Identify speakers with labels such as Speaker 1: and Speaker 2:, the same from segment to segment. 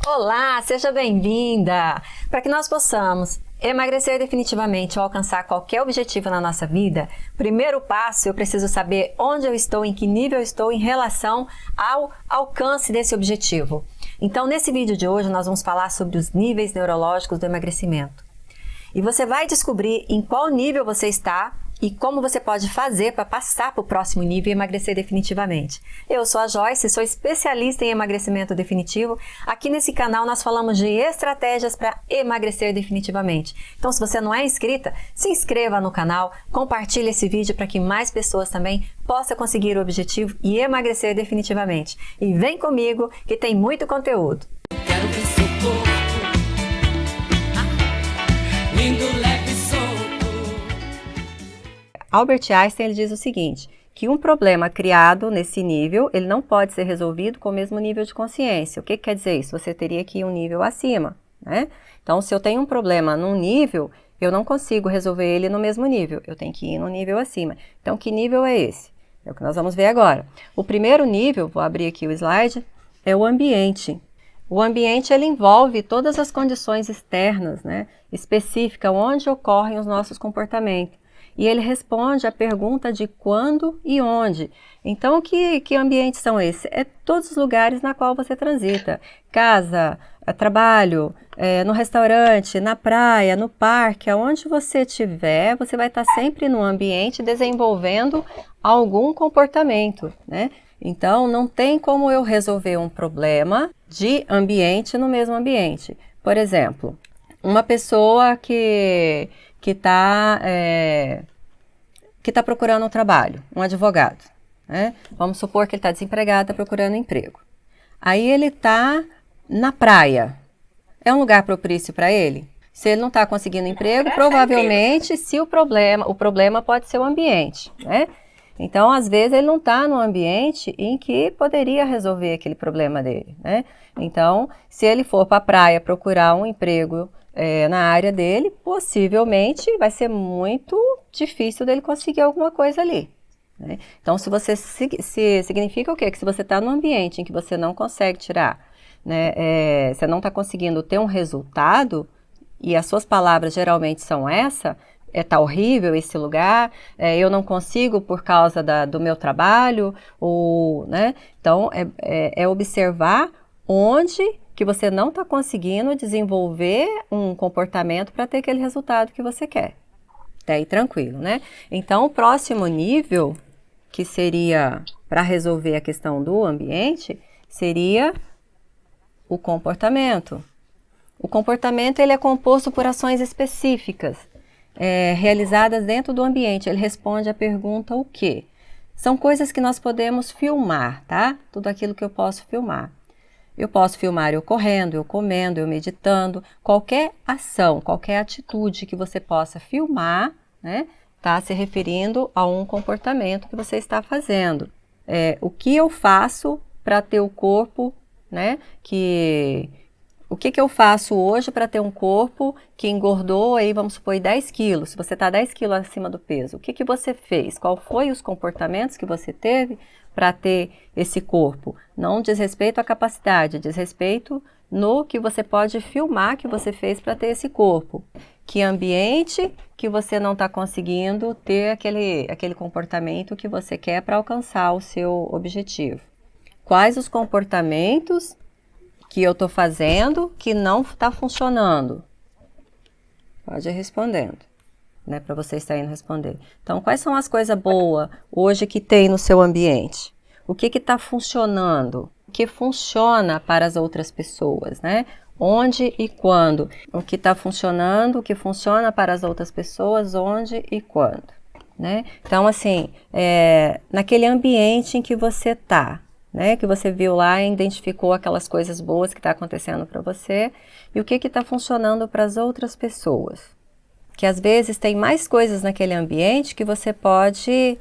Speaker 1: Olá, seja bem-vinda! Para que nós possamos emagrecer definitivamente ou alcançar qualquer objetivo na nossa vida, primeiro passo eu preciso saber onde eu estou, em que nível eu estou em relação ao alcance desse objetivo. Então, nesse vídeo de hoje, nós vamos falar sobre os níveis neurológicos do emagrecimento. E você vai descobrir em qual nível você está e como você pode fazer para passar para o próximo nível e emagrecer definitivamente. Eu sou a Joyce, sou especialista em emagrecimento definitivo. Aqui nesse canal nós falamos de estratégias para emagrecer definitivamente. Então, se você não é inscrita, se inscreva no canal, compartilhe esse vídeo para que mais pessoas também possam conseguir o objetivo e emagrecer definitivamente. E vem comigo que tem muito conteúdo.
Speaker 2: Quero ver seu corpo lindo, leve e solto.
Speaker 1: Albert Einstein ele diz o seguinte, que um problema criado nesse nível, ele não pode ser resolvido com o mesmo nível de consciência. O que quer dizer isso? Você teria que ir um nível acima, né? Então, se eu tenho um problema num nível, eu não consigo resolver ele no mesmo nível. Eu tenho que ir no nível acima. Então, que nível é esse? É o que nós vamos ver agora. O primeiro nível, vou abrir aqui o slide, é o ambiente. O ambiente ele envolve todas as condições externas, né, específicas, onde ocorrem os nossos comportamentos. E ele responde à pergunta de quando e onde. Então, que ambientes são esses? É todos os lugares na qual você transita. Casa, trabalho, no restaurante, na praia, no parque, aonde você estiver, você vai estar sempre no ambiente desenvolvendo algum comportamento, né? Então, não tem como eu resolver um problema de ambiente no mesmo ambiente. Por exemplo, uma pessoa que está procurando um trabalho, um advogado, né? Vamos supor que ele está desempregado, está procurando um emprego. Aí ele está na praia. É um lugar propício para ele? Se ele não está conseguindo emprego, provavelmente se o problema pode ser o ambiente, né? Então, às vezes, ele não está no ambiente em que poderia resolver aquele problema dele, né? Então, se ele for para a praia procurar um emprego na área dele, possivelmente vai ser muito difícil dele conseguir alguma coisa ali, né? Então, se significa o quê? Que se você está num ambiente em que você não consegue tirar, né, você não está conseguindo ter um resultado, e as suas palavras geralmente são tá horrível esse lugar, eu não consigo por causa do meu trabalho, né? Então, é observar onde que você não está conseguindo desenvolver um comportamento para ter aquele resultado que você quer. Até aí tranquilo, né? Então, o próximo nível, que seria para resolver a questão do ambiente, seria o comportamento. O comportamento ele é composto por ações específicas, realizadas dentro do ambiente. Ele responde à pergunta o quê? São coisas que nós podemos filmar, tá? Tudo aquilo que eu posso filmar. Eu posso filmar eu correndo, eu comendo, eu meditando, qualquer ação, qualquer atitude que você possa filmar, né? Tá se referindo a um comportamento que você está fazendo. O que eu faço para ter o corpo, né? O que eu faço hoje para ter um corpo que engordou, aí vamos supor, 10 quilos. Se você está 10 quilos acima do peso, o que você fez? Qual foi os comportamentos que você teve para ter esse corpo? Não diz respeito à capacidade, diz respeito no que você pode filmar que você fez para ter esse corpo. Que ambiente que você não está conseguindo ter aquele comportamento que você quer para alcançar o seu objetivo? Quais os comportamentos que eu estou fazendo que não está funcionando? Pode ir respondendo, né? Para você estar indo responder. Então, quais são as coisas boas hoje que tem no seu ambiente? O que está funcionando? O que funciona para as outras pessoas, né? Onde e quando? O que está funcionando, o que funciona para as outras pessoas, onde e quando, né? Então, assim, naquele ambiente em que você está, né, que você viu lá e identificou aquelas coisas boas que está acontecendo para você e o que está funcionando para as outras pessoas. Que às vezes tem mais coisas naquele ambiente que você pode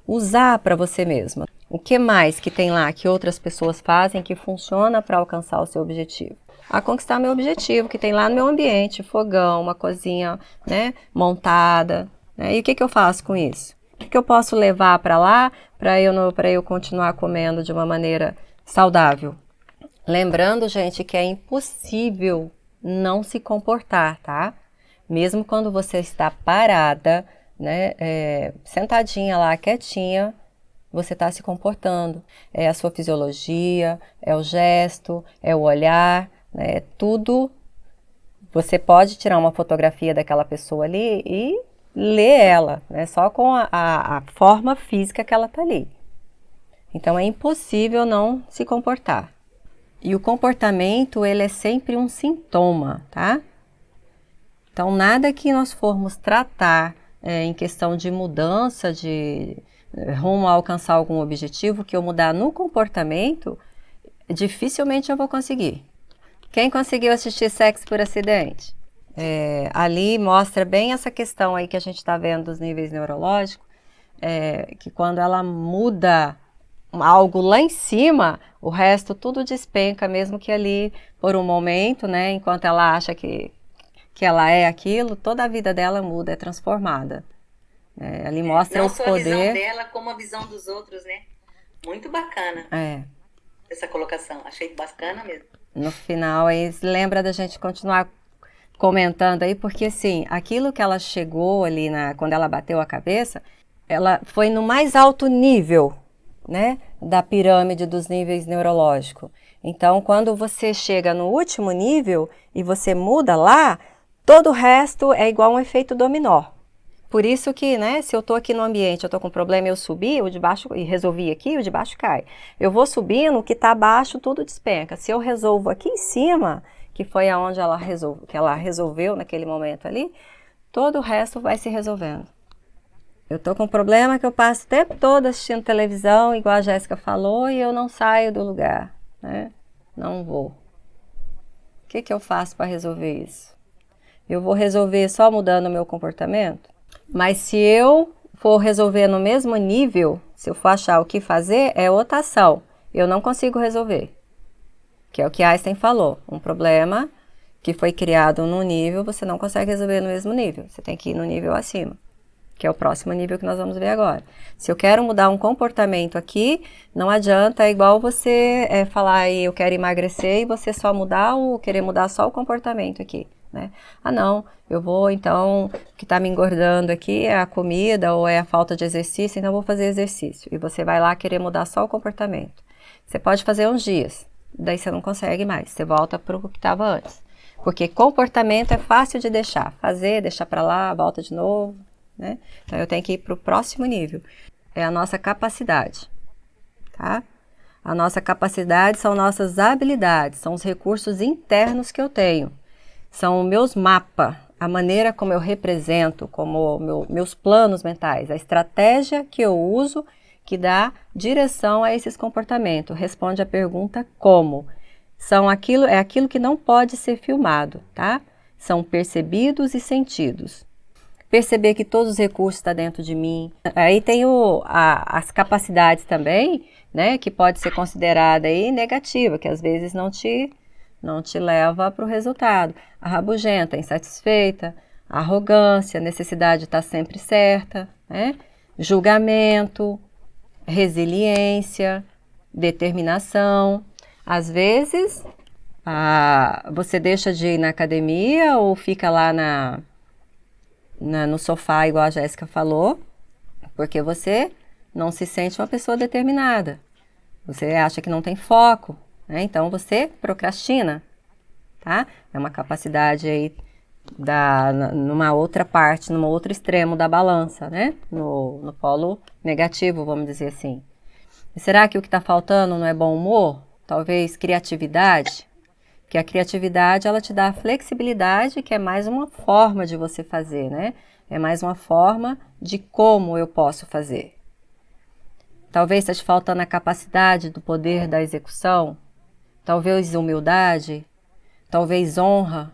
Speaker 1: usar para você mesma. O que mais que tem lá que outras pessoas fazem que funciona para alcançar o seu objetivo? A conquistar meu objetivo, que tem lá no meu ambiente, fogão, uma cozinha, né, montada, né? E o que eu faço com isso? O que eu posso levar para lá para eu continuar comendo de uma maneira saudável? Lembrando, gente, que é impossível não se comportar, tá? Mesmo quando você está parada, né, sentadinha lá, quietinha, você está se comportando. É a sua fisiologia, é o gesto, é o olhar, né, tudo. Você pode tirar uma fotografia daquela pessoa ali e ler ela, né, só com a forma física que ela está ali. Então é impossível não se comportar. E o comportamento, ele é sempre um sintoma, tá? Então, nada que nós formos tratar em questão de mudança, de rumo a alcançar algum objetivo, que eu mudar no comportamento, dificilmente eu vou conseguir. Quem conseguiu assistir Sexo por Acidente? Ali mostra bem essa questão aí que a gente está vendo dos níveis neurológicos, que quando ela muda algo lá em cima, o resto tudo despenca, mesmo que ali por um momento, né, enquanto ela acha que ela é aquilo, toda a vida dela muda, é transformada. Ali mostra
Speaker 3: Não
Speaker 1: o
Speaker 3: só
Speaker 1: poder.
Speaker 3: a visão dela, como a visão dos outros, né? Muito bacana essa colocação, achei bacana mesmo.
Speaker 1: No final, aí lembra da gente continuar comentando aí, porque assim, aquilo que ela chegou ali, quando ela bateu a cabeça, ela foi no mais alto nível, né, da pirâmide dos níveis neurológicos. Então, quando você chega no último nível e você muda lá, todo o resto é igual um efeito dominó. Por isso que, né, se eu estou aqui no ambiente, eu estou com problema, eu subi, o de baixo, e resolvi aqui, o de baixo cai. Eu vou subindo, o que está abaixo, tudo despenca. Se eu resolvo aqui em cima, que foi aonde que ela resolveu naquele momento ali, todo o resto vai se resolvendo. Eu tô com um problema que eu passo o tempo todo assistindo televisão, igual a Jéssica falou, e eu não saio do lugar, né? Não vou. O que eu faço para resolver isso? Eu vou resolver só mudando o meu comportamento? Mas se eu for resolver no mesmo nível, se eu for achar o que fazer, é outra ação. Eu não consigo resolver. Que é o que Einstein falou. Um problema que foi criado num nível, você não consegue resolver no mesmo nível. Você tem que ir no nível acima, que é o próximo nível que nós vamos ver agora. Se eu quero mudar um comportamento aqui, não adianta, é igual você falar eu quero emagrecer e você só mudar ou querer mudar só o comportamento aqui, né? Ah não, eu vou então, o que está me engordando aqui é a comida ou é a falta de exercício, então eu vou fazer exercício. E você vai lá querer mudar só o comportamento. Você pode fazer uns dias, daí você não consegue mais, você volta para o que estava antes. Porque comportamento é fácil de deixar, deixar para lá, volta de novo, né? Então eu tenho que ir para o próximo nível. É a nossa capacidade, tá? A nossa capacidade são nossas habilidades, são os recursos internos que eu tenho. São os meus mapas, a maneira como eu represento, como meus planos mentais, a estratégia que eu uso que dá direção a esses comportamentos. Responde a pergunta como. É aquilo que não pode ser filmado, tá? São percebidos e sentidos. Perceber que todos os recursos estão dentro de mim. Aí tem as capacidades também, né, que pode ser considerada aí negativa, que às vezes não te leva para o resultado. A rabugenta, insatisfeita, a arrogância, a necessidade de estar sempre certa, né? Julgamento, resiliência, determinação. Às vezes, você deixa de ir na academia ou fica lá no sofá, igual a Jéssica falou, porque você não se sente uma pessoa determinada. Você acha que não tem foco, né? Então você procrastina, tá? É uma capacidade aí numa outra parte, num outro extremo da balança, né? No polo negativo, vamos dizer assim. E será que o que está faltando não é bom humor? Talvez criatividade? Porque a criatividade, ela te dá a flexibilidade, que é mais uma forma de você fazer, né? É mais uma forma de como eu posso fazer. Talvez está te faltando a capacidade do poder da execução. Talvez humildade. Talvez honra.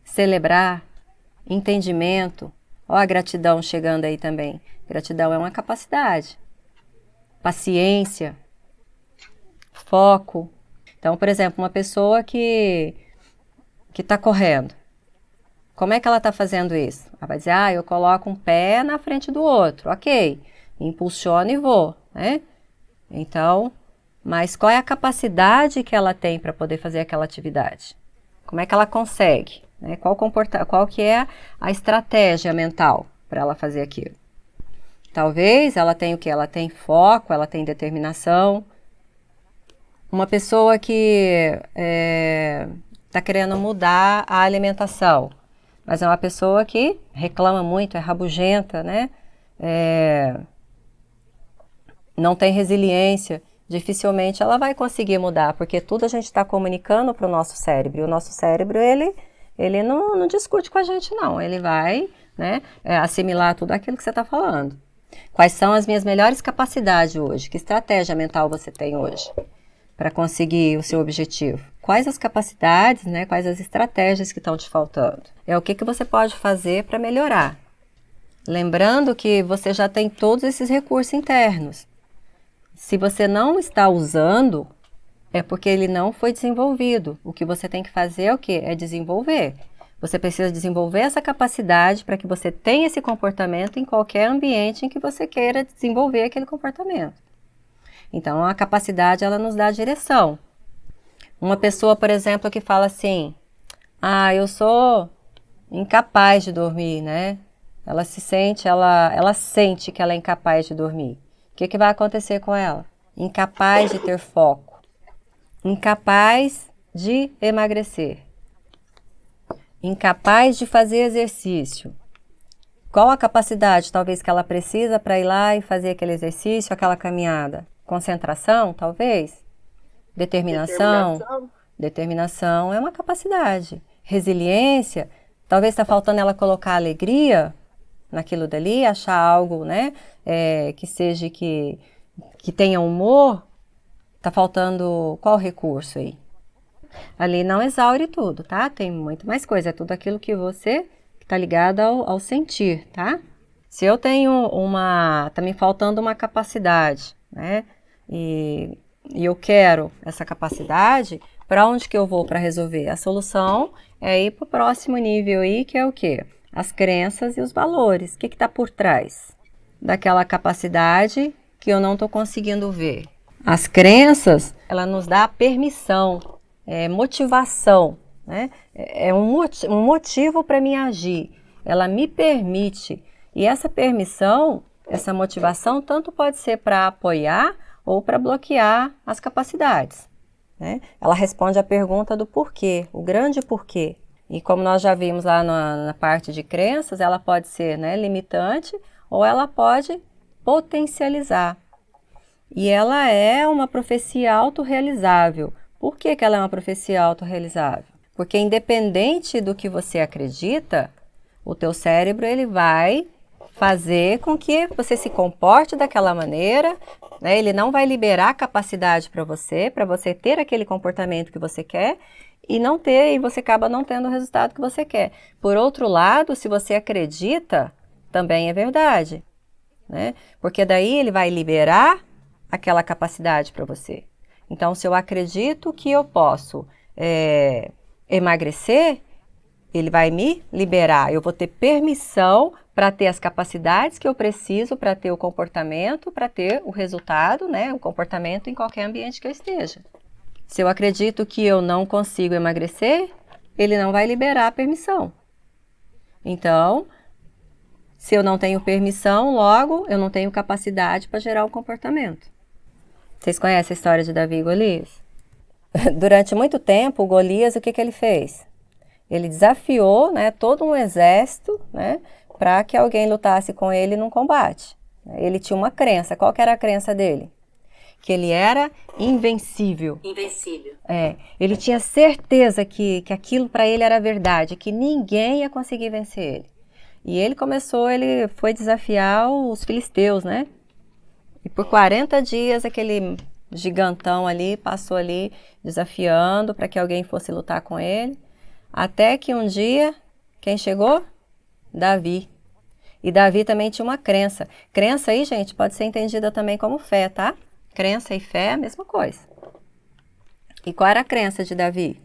Speaker 1: Celebrar. Entendimento. Ó a gratidão chegando aí também. Gratidão é uma capacidade. Paciência. Foco. Então, por exemplo, uma pessoa que está correndo. Como é que ela está fazendo isso? Ela vai dizer, eu coloco um pé na frente do outro. Ok, impulsiono e vou, né? Então, mas qual é a capacidade que ela tem para poder fazer aquela atividade? Como é que ela consegue? Né? Qual que é a estratégia mental para ela fazer aquilo? Talvez ela tenha o quê? Ela tem foco, ela tem determinação. Uma pessoa que está querendo mudar a alimentação, mas é uma pessoa que reclama muito, é rabugenta, né? Não tem resiliência, dificilmente ela vai conseguir mudar, porque tudo a gente está comunicando para o nosso cérebro. E o nosso cérebro, ele não discute com a gente, não. Ele vai, né, assimilar tudo aquilo que você está falando. Quais são as minhas melhores capacidades hoje? Que estratégia mental você tem hoje para conseguir o seu objetivo? Quais as capacidades, né, quais as estratégias que estão te faltando? É o que você pode fazer para melhorar. Lembrando que você já tem todos esses recursos internos. Se você não está usando, é porque ele não foi desenvolvido. O que você tem que fazer é o quê? É desenvolver. Você precisa desenvolver essa capacidade para que você tenha esse comportamento em qualquer ambiente em que você queira desenvolver aquele comportamento. Então, a capacidade, ela nos dá a direção. Uma pessoa, por exemplo, que fala assim, eu sou incapaz de dormir, né? Ela sente que ela é incapaz de dormir. O que vai acontecer com ela? Incapaz de ter foco. Incapaz de emagrecer. Incapaz de fazer exercício. Qual a capacidade, talvez, que ela precisa para ir lá e fazer aquele exercício, aquela caminhada? Concentração, talvez? Determinação? Determinação é uma capacidade. Resiliência, talvez está faltando ela colocar alegria naquilo dali, achar algo, né, que seja que tenha humor. Está faltando qual recurso aí? Ali não exaure tudo, tá? Tem muito mais coisa, é tudo aquilo que você está ligado ao sentir, tá? Se eu tenho tá me faltando uma capacidade, né? E eu quero essa capacidade, para onde que eu vou para resolver? A solução é ir para o próximo nível aí, que é o quê? As crenças e os valores. O que está por trás daquela capacidade que eu não estou conseguindo ver? As crenças, ela nos dá permissão, motivação, né? É um motivo para mim agir. Ela me permite. E essa permissão, essa motivação, tanto pode ser para apoiar ou para bloquear as capacidades, né? Ela responde à pergunta do porquê, o grande porquê. E como nós já vimos lá na parte de crenças, ela pode ser, né, limitante ou ela pode potencializar. E ela é uma profecia autorrealizável. Por que ela é uma profecia autorrealizável? Porque independente do que você acredita, o teu cérebro ele vai fazer com que você se comporte daquela maneira, né? Ele não vai liberar capacidade para você ter aquele comportamento que você quer e você acaba não tendo o resultado que você quer. Por outro lado, se você acredita, também é verdade, né? Porque daí ele vai liberar aquela capacidade para você. Então, se eu acredito que eu posso emagrecer, ele vai me liberar. Eu vou ter permissão para ter as capacidades que eu preciso para ter o comportamento, para ter o resultado, né, o comportamento em qualquer ambiente que eu esteja. Se eu acredito que eu não consigo emagrecer, ele não vai liberar a permissão. Então, se eu não tenho permissão, logo eu não tenho capacidade para gerar o comportamento. Vocês conhecem a história de Davi e Golias? Durante muito tempo, o Golias, o que ele fez? Ele desafiou, né, todo um exército, né, para que alguém lutasse com ele num combate. Ele tinha uma crença. Qual que era a crença dele? Que ele era invencível.
Speaker 3: Invencível.
Speaker 1: Ele tinha certeza que aquilo para ele era verdade, que ninguém ia conseguir vencer ele. E ele foi desafiar os filisteus, né? E por 40 dias aquele gigantão ali passou ali desafiando para que alguém fosse lutar com ele. Até que um dia, quem chegou? Davi. E Davi também tinha uma crença. Crença aí, gente, pode ser entendida também como fé, tá? Crença e fé é a mesma coisa. E qual era a crença de Davi?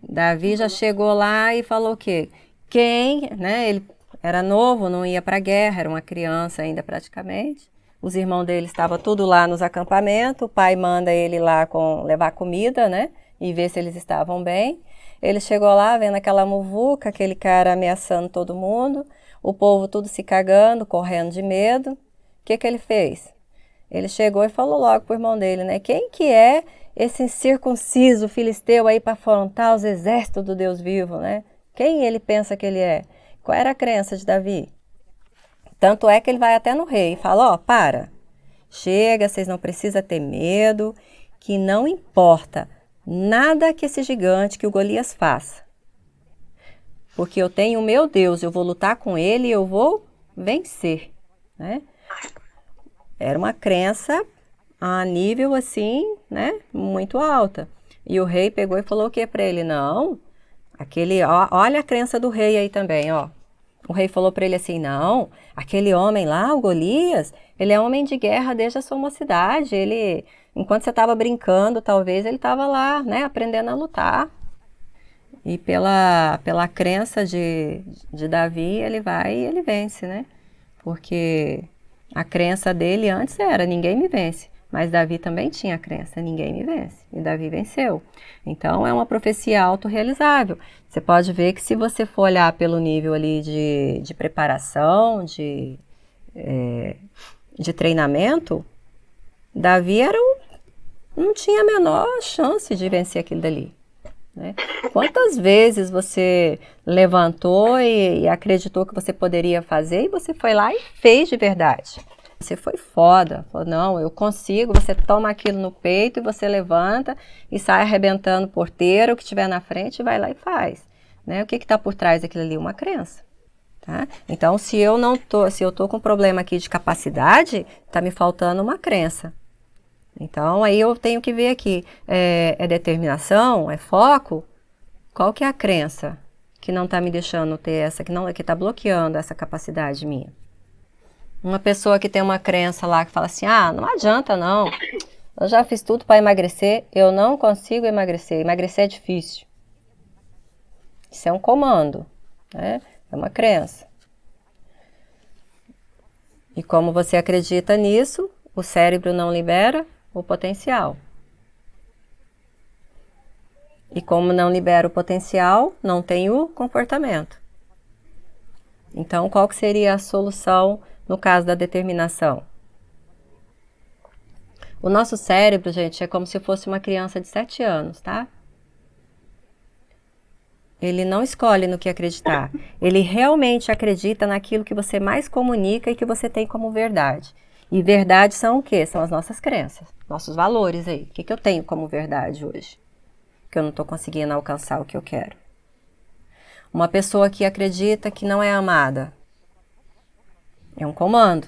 Speaker 1: Davi já chegou lá e falou o quê? Ele era novo, não ia para a guerra, era uma criança ainda praticamente. Os irmãos dele estavam tudo lá nos acampamentos, o pai manda ele lá levar comida, né? E ver se eles estavam bem. Ele chegou lá, vendo aquela muvuca, aquele cara ameaçando todo mundo, o povo tudo se cagando, correndo de medo. O que ele fez? Ele chegou e falou logo pro irmão dele, né? Quem que é esse incircunciso filisteu aí para afrontar os exércitos do Deus vivo, né? Quem ele pensa que ele é? Qual era a crença de Davi? Tanto é que ele vai até no rei e fala, chega, vocês não precisam ter medo, que não importa nada que esse gigante, que o Golias faça. Porque eu tenho o meu Deus, eu vou lutar com ele e eu vou vencer, né? Era uma crença a nível assim, né, muito alta. E o rei pegou e falou o que para ele? Não, olha a crença do rei aí também, ó. O rei falou para ele assim, não, aquele homem lá, o Golias, ele é homem de guerra desde a sua mocidade. Ele, enquanto você estava brincando, talvez ele estava lá, né, aprendendo a lutar. E pela crença de Davi, ele vai e ele vence, né? Porque a crença dele antes era, ninguém me vence. Mas Davi também tinha a crença, ninguém me vence. E Davi venceu. Então, é uma profecia autorrealizável. Você pode ver que se você for olhar pelo nível ali de preparação, de treinamento, Davi não tinha a menor chance de vencer aquilo dali, né? Quantas vezes você levantou e acreditou que você poderia fazer e você foi lá e fez de verdade? Você foi foda, falou, não, eu consigo, você toma aquilo no peito e você levanta e sai arrebentando o porteiro, o que estiver na frente, vai lá e faz, né? O que está por trás daquilo ali? Uma crença, tá? Então, se eu tô com problema aqui de capacidade, está me faltando uma crença. Então, aí eu tenho que ver aqui, é determinação, é foco? Qual que é a crença que não está me deixando ter essa, que está bloqueando essa capacidade minha? Uma pessoa que tem uma crença lá que fala assim, não adianta não, eu já fiz tudo para emagrecer, eu não consigo emagrecer é difícil. Isso é um comando, né? É uma crença. E como você acredita nisso, o cérebro não libera o potencial. E como não libera o potencial, não tem o comportamento. Então, qual que seria a solução no caso da determinação? O nosso cérebro, gente, é como se fosse uma criança de 7 anos, tá? Ele não escolhe no que acreditar. Ele realmente acredita naquilo que você mais comunica e que você tem como verdade. E verdade são o quê? São as nossas crenças, nossos valores aí. O que eu tenho como verdade hoje? Que eu não estou conseguindo alcançar o que eu quero. Uma pessoa que acredita que não é amada, é um comando.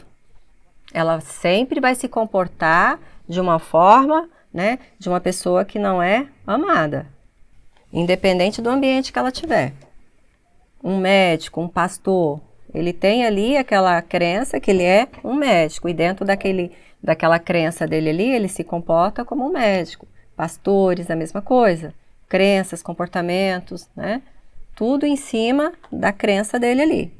Speaker 1: Ela sempre vai se comportar de uma forma, né, de uma pessoa que não é amada, independente do ambiente que ela tiver. Um médico, um pastor, ele tem ali aquela crença que ele é um médico, e dentro daquela crença dele ali, ele se comporta como um médico. Pastores, a mesma coisa. Crenças, comportamentos, né? Tudo em cima da crença dele ali.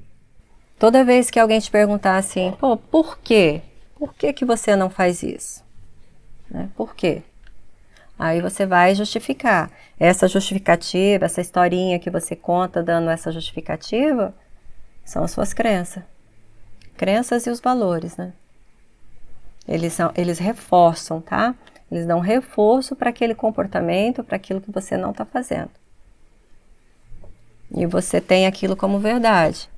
Speaker 1: Toda vez que alguém te perguntar assim, por quê? Por que você não faz isso? Né? Por quê? Aí você vai justificar. Essa justificativa, essa historinha que você conta dando essa justificativa, são as suas crenças. Crenças e os valores, né? Eles reforçam, tá? Eles dão reforço para aquele comportamento, para aquilo que você não está fazendo. E você tem aquilo como verdade.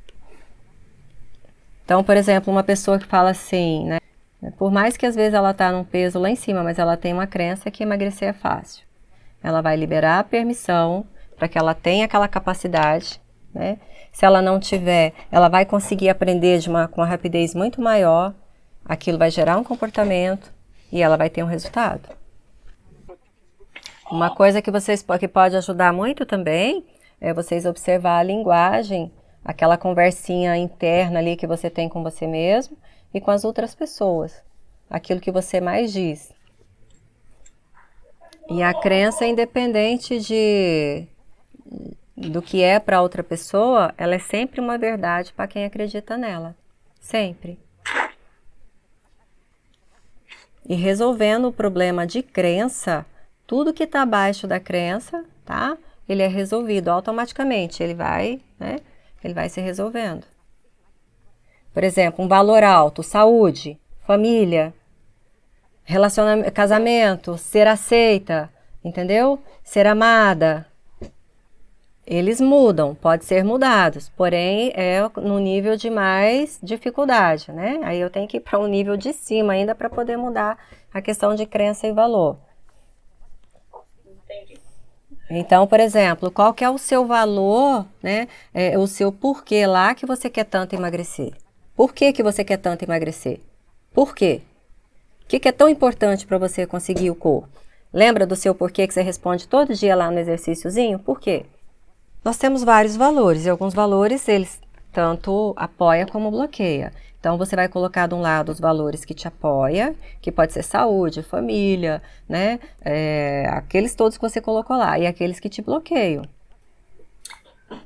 Speaker 1: Então, por exemplo, uma pessoa que fala assim, né? Por mais que às vezes ela está num peso lá em cima, mas ela tem uma crença que emagrecer é fácil. Ela vai liberar a permissão para que ela tenha aquela capacidade, né? Se ela não tiver, ela vai conseguir aprender com uma rapidez muito maior. Aquilo vai gerar um comportamento e ela vai ter um resultado. Uma coisa que pode ajudar muito também é vocês observar a linguagem, aquela conversinha interna ali que você tem com você mesmo e com as outras pessoas. Aquilo que você mais diz. E a crença, independente do que é para outra pessoa, ela é sempre uma verdade para quem acredita nela. Sempre. E resolvendo o problema de crença, tudo que está abaixo da crença, tá? Ele é resolvido automaticamente, ele vai, né? Ele vai se resolvendo. Por exemplo, um valor alto, saúde, família, relacionamento, casamento, ser aceita, entendeu? Ser amada. Eles mudam, podem ser mudados, porém é no nível de mais dificuldade, né? Aí eu tenho que ir para um nível de cima ainda para poder mudar a questão de crença e valor.
Speaker 3: Entendi.
Speaker 1: Então, por exemplo, qual que é o seu valor, né? O seu porquê lá que você quer tanto emagrecer? Por que que você quer tanto emagrecer? Por quê? O que é tão importante para você conseguir o corpo? Lembra do seu porquê que você responde todo dia lá no exercíciozinho? Por quê? Nós temos vários valores e alguns valores eles tanto apoia como bloqueia. Então você vai colocar de um lado os valores que te apoia, que pode ser saúde, família, né? Aqueles todos que você colocou lá e aqueles que te bloqueiam.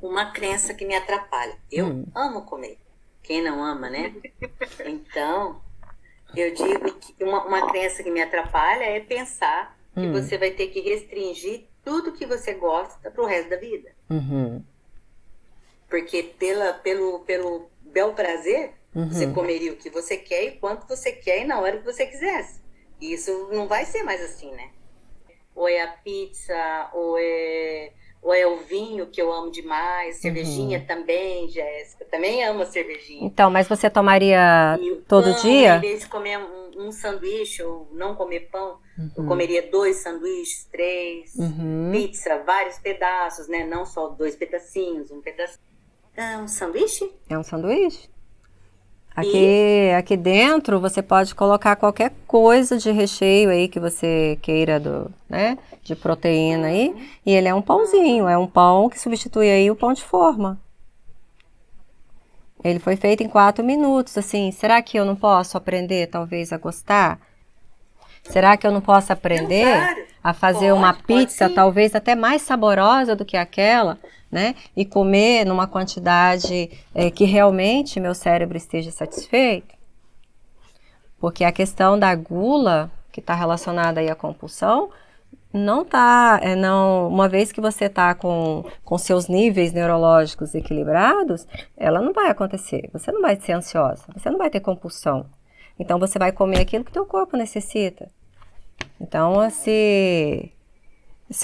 Speaker 3: Uma crença que me atrapalha. Eu amo comer. Quem não ama, né? Então, eu digo que uma crença que me atrapalha é pensar que você vai ter que restringir tudo que você gosta pro resto da vida.
Speaker 1: Uhum.
Speaker 3: Porque pelo bel prazer, você comeria o que você quer e quanto você quer e na hora que você quisesse. E isso não vai ser mais assim, né? Ou é a pizza, ou é o vinho, que eu amo demais, cervejinha também, Jéssica, também amo a cervejinha.
Speaker 1: Então, mas você tomaria todo
Speaker 3: pão,
Speaker 1: dia?
Speaker 3: Em vez de comer um sanduíche ou não comer pão, eu comeria 2 sanduíches, 3, pizza, vários pedaços, né? Não só 2 pedacinhos, um pedacinho. É um sanduíche?
Speaker 1: É um sanduíche. Aqui dentro você pode colocar qualquer coisa de recheio aí que você queira, né, de proteína aí. E ele é um pãozinho, é um pão que substitui aí o pão de forma. Ele foi feito em 4 minutos, assim, será que eu não posso aprender talvez a gostar? Será que eu não posso aprender a fazer uma pizza talvez até mais saborosa do que aquela, né? E comer numa quantidade que realmente meu cérebro esteja satisfeito? Porque a questão da gula, que está relacionada aí à compulsão, não tá, uma vez que você está com seus níveis neurológicos equilibrados, ela não vai acontecer. Você não vai ser ansiosa, você não vai ter compulsão. Então você vai comer aquilo que teu corpo necessita. Então, se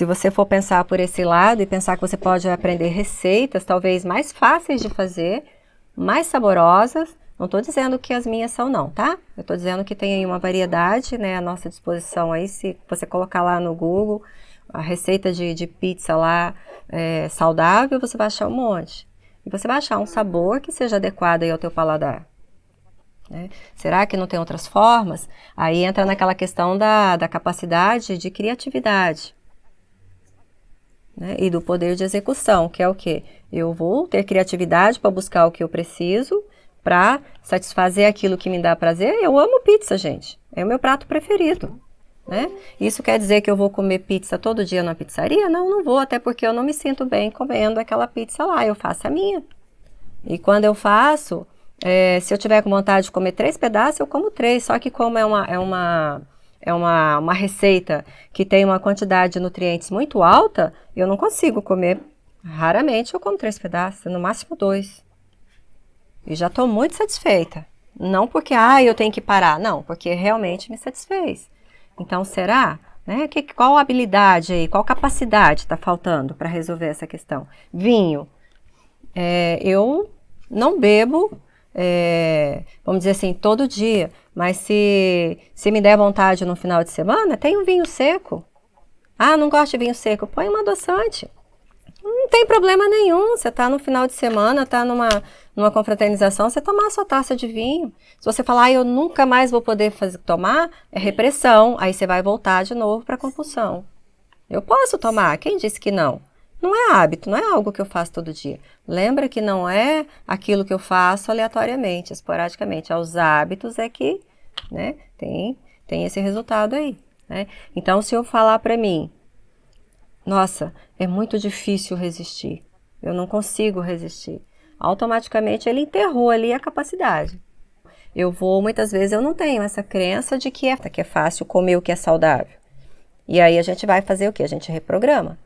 Speaker 1: você for pensar por esse lado e pensar que você pode aprender receitas talvez mais fáceis de fazer, mais saborosas, não estou dizendo que as minhas são não, tá? Eu estou dizendo que tem aí uma variedade, né, à nossa disposição aí, se você colocar lá no Google a receita de pizza lá saudável, você vai achar um monte. E você vai achar um sabor que seja adequado aí ao teu paladar. Né? Será que não tem outras formas? Aí entra naquela questão da capacidade de criatividade, né? E do poder de execução, que é o quê? Eu vou ter criatividade para buscar o que eu preciso para satisfazer aquilo que me dá prazer. Eu amo pizza, gente. É o meu prato preferido. Né? Isso quer dizer que eu vou comer pizza todo dia na pizzaria? Não, não vou, até porque eu não me sinto bem comendo aquela pizza lá. Eu faço a minha. E quando eu faço... se eu tiver com vontade de comer 3 pedaços, eu como 3, só que como é uma receita que tem uma quantidade de nutrientes muito alta, eu não consigo comer, raramente eu como 3 pedaços, no máximo 2. E já estou muito satisfeita. Não porque, eu tenho que parar, não, porque realmente me satisfez. Então, será? Né? Qual habilidade aí, qual capacidade está faltando para resolver essa questão? Vinho. Eu não bebo... vamos dizer assim, todo dia, mas se me der vontade no final de semana, tem um vinho seco. Não gosto de vinho seco, põe um adoçante. Não tem problema nenhum, você está no final de semana, está numa confraternização, você tomar a sua taça de vinho. Se você falar, eu nunca mais vou poder tomar, é repressão, aí você vai voltar de novo para a compulsão. Eu posso tomar, quem disse que não? Não é hábito, não é algo que eu faço todo dia. Lembra que não é aquilo que eu faço aleatoriamente, esporadicamente. Os hábitos é que, né, tem esse resultado aí. Né? Então, se eu falar para mim, nossa, é muito difícil resistir, eu não consigo resistir, automaticamente ele enterrou ali a capacidade. muitas vezes eu não tenho essa crença de que é fácil comer o que é saudável. E aí a gente vai fazer o quê? A gente reprograma.